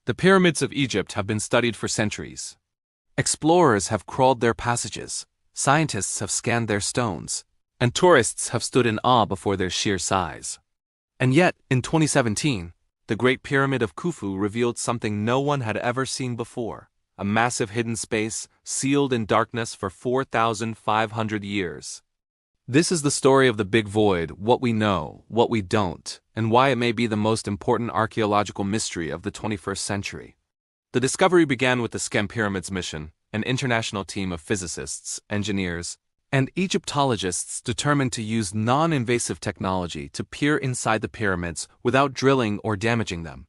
The pyramids of Egypt have been studied for centuries. Explorers have crawled their passages, scientists have scanned their stones, and tourists have stood in awe before their sheer size. And yet, in 2017, the Great Pyramid of Khufu revealed something no one had ever seen before: a massive hidden space sealed in darkness for 4,500 years. This is the story of the Big Void, what we know, what we don't, and why it may be the most important archaeological mystery of the 21st century. The discovery began with the ScanPyramids Mission, an international team of physicists, engineers, and Egyptologists determined to use non-invasive technology to peer inside the pyramids without drilling or damaging them.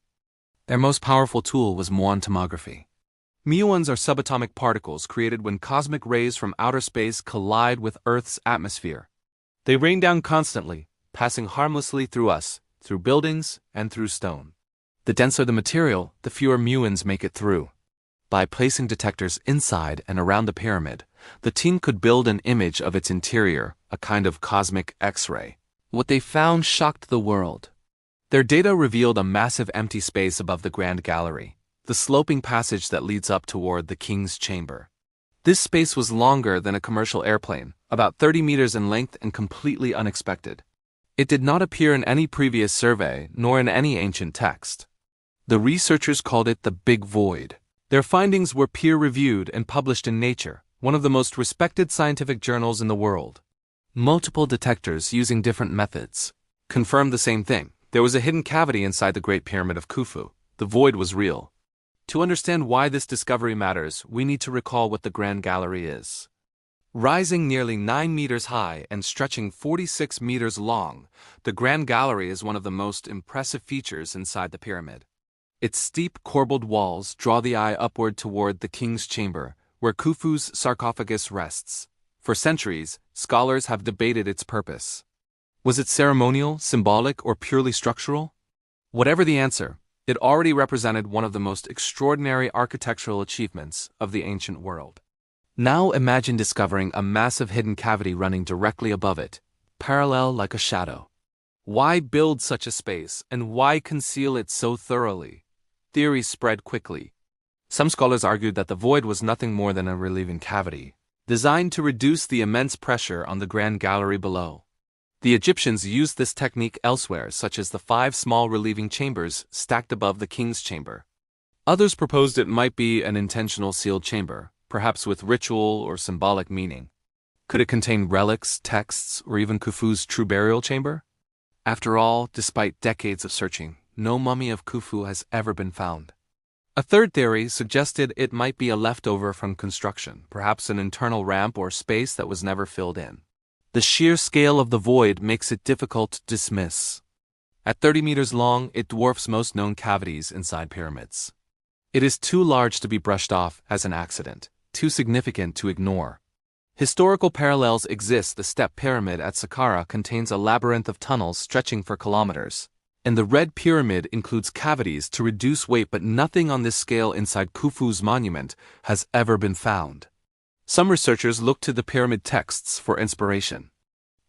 Their most powerful tool was muon tomography. Muons are subatomic particles created when cosmic rays from outer space collide with Earth's atmosphere. They rain down constantly, passing harmlessly through us, through buildings, and through stone. The denser the material, the fewer muons make it through. By placing detectors inside and around the pyramid, the team could build an image of its interior, a kind of cosmic X-ray. What they found shocked the world. Their data revealed a massive empty space above the Grand Gallery, the sloping passage that leads up toward the King's Chamber. This space was longer than a commercial airplane, about 30 meters in length, and completely unexpected. It did not appear in any previous survey, nor in any ancient text. The researchers called it the Big Void. Their findings were peer-reviewed and published in Nature, one of the most respected scientific journals in the world. Multiple detectors using different methods confirmed the same thing. There was a hidden cavity inside the Great Pyramid of Khufu. The void was real. To understand why this discovery matters, we need to recall what the Grand Gallery is. Rising nearly 9 meters high and stretching 46 meters long, the Grand Gallery is one of the most impressive features inside the pyramid. Its steep, corbelled walls draw the eye upward toward the King's Chamber, where Khufu's sarcophagus rests. For centuries, scholars have debated its purpose. Was it ceremonial, symbolic, or purely structural? Whatever the answer, it already represented one of the most extraordinary architectural achievements of the ancient world. Now imagine discovering a massive hidden cavity running directly above it, parallel like a shadow. Why build such a space, and why conceal it so thoroughly? Theories spread quickly. Some scholars argued that the void was nothing more than a relieving cavity, designed to reduce the immense pressure on the Grand Gallery below. The Egyptians used this technique elsewhere, such as the 5 small relieving chambers stacked above the King's Chamber. Others proposed it might be an intentional sealed chamber, perhaps with ritual or symbolic meaning. Could it contain relics, texts, or even Khufu's true burial chamber? After all, despite decades of searching, no mummy of Khufu has ever been found. A third theory suggested it might be a leftover from construction, perhaps an internal ramp or space that was never filled in. The sheer scale of the void makes it difficult to dismiss. At 30 meters long, it dwarfs most known cavities inside pyramids. It is too large to be brushed off as an accident, too significant to ignore. Historical parallels exist. The Step Pyramid at Saqqara contains a labyrinth of tunnels stretching for kilometers. And the Red Pyramid includes cavities to reduce weight, but nothing on this scale inside Khufu's monument has ever been found. Some researchers look to the pyramid texts for inspiration.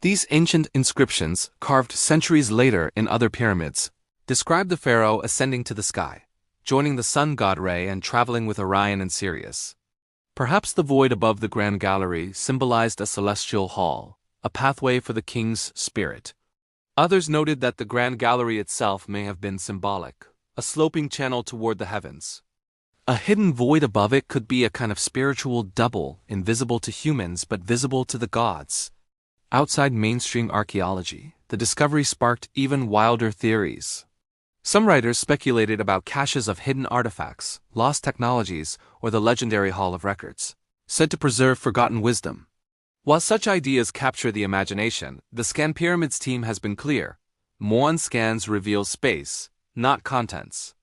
These ancient inscriptions, carved centuries later in other pyramids, describe the pharaoh ascending to the sky, joining the sun god Re and traveling with Orion and Sirius. Perhaps the void above the Grand Gallery symbolized a celestial hall, a pathway for the king's spirit. Others noted that the Grand Gallery itself may have been symbolic, a sloping channel toward the heavens. A hidden void above it could be a kind of spiritual double, invisible to humans but visible to the gods. Outside mainstream archaeology, the discovery sparked even wilder theories. Some writers speculated about caches of hidden artifacts, lost technologies, or the legendary Hall of Records, said to preserve forgotten wisdom. While such ideas capture the imagination, the ScanPyramids team has been clear. muon scans reveal space, not contents.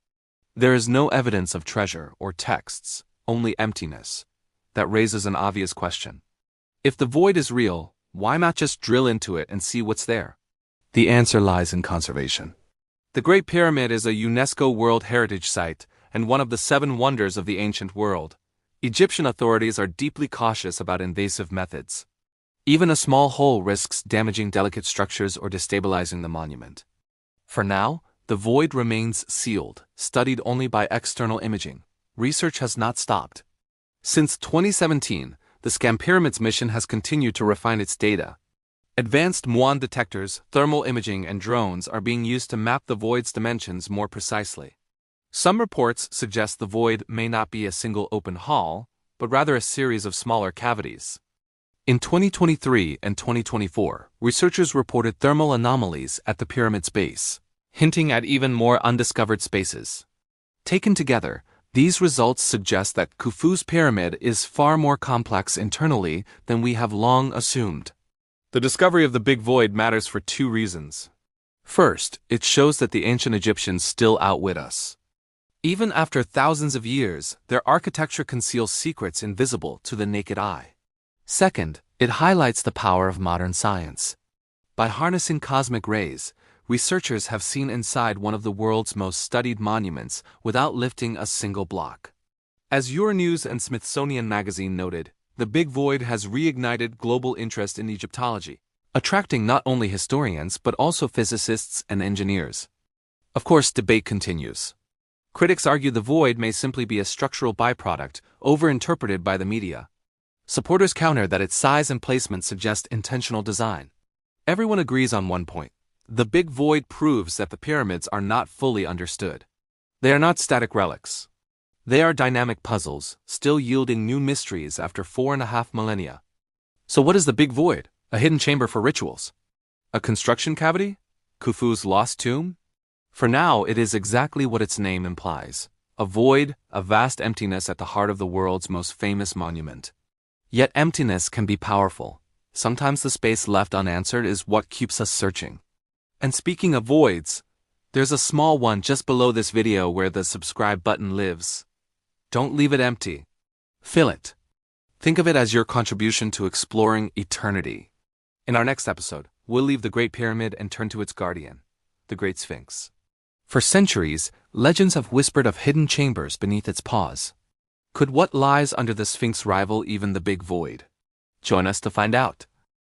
There is no evidence of treasure or texts, only emptiness. That raises an obvious question. If the void is real, why not just drill into it and see what's there? The answer lies in conservation. The Great Pyramid is a UNESCO World Heritage Site and one of the 7 wonders of the ancient world. Egyptian authorities are deeply cautious about invasive methods. Even a small hole risks damaging delicate structures or destabilizing the monument. For now, The void remains sealed, studied only by external imaging. Research has not stopped. Since 2017, the ScanPyramids mission has continued to refine its data. Advanced muon detectors, thermal imaging, and drones are being used to map the void's dimensions more precisely. Some reports suggest the void may not be a single open hall, but rather a series of smaller cavities. In 2023 and 2024, researchers reported thermal anomalies at the pyramid's base, hinting at even more undiscovered spaces. Taken together, these results suggest that Khufu's pyramid is far more complex internally than we have long assumed. The discovery of the Big Void matters for two reasons. First, it shows that the ancient Egyptians still outwit us. Even after thousands of years, their architecture conceals secrets invisible to the naked eye. Second, it highlights the power of modern science. By harnessing cosmic rays, researchers have seen inside one of the world's most studied monuments without lifting a single block. As Euronews and Smithsonian Magazine noted, the Big Void has reignited global interest in Egyptology, attracting not only historians but also physicists and engineers. Of course, debate continues. Critics argue the void may simply be a structural byproduct, overinterpreted by the media. Supporters counter that its size and placement suggest intentional design. Everyone agrees on one point. The Big Void proves that the pyramids are not fully understood. They are not static relics. They are dynamic puzzles, still yielding new mysteries after 4.5 millennia. So what is the Big Void? A hidden chamber for rituals? A construction cavity? Khufu's lost tomb? For now, it is exactly what its name implies. A void, a vast emptiness at the heart of the world's most famous monument. Yet emptiness can be powerful. Sometimes the space left unanswered is what keeps us searching. And speaking of voids, there's a small one just below this video where the subscribe button lives. Don't leave it empty. Fill it. Think of it as your contribution to exploring eternity. In our next episode, we'll leave the Great Pyramid and turn to its guardian, the Great Sphinx. For centuries, legends have whispered of hidden chambers beneath its paws. Could what lies under the Sphinx rival even the Big Void? Join us to find out.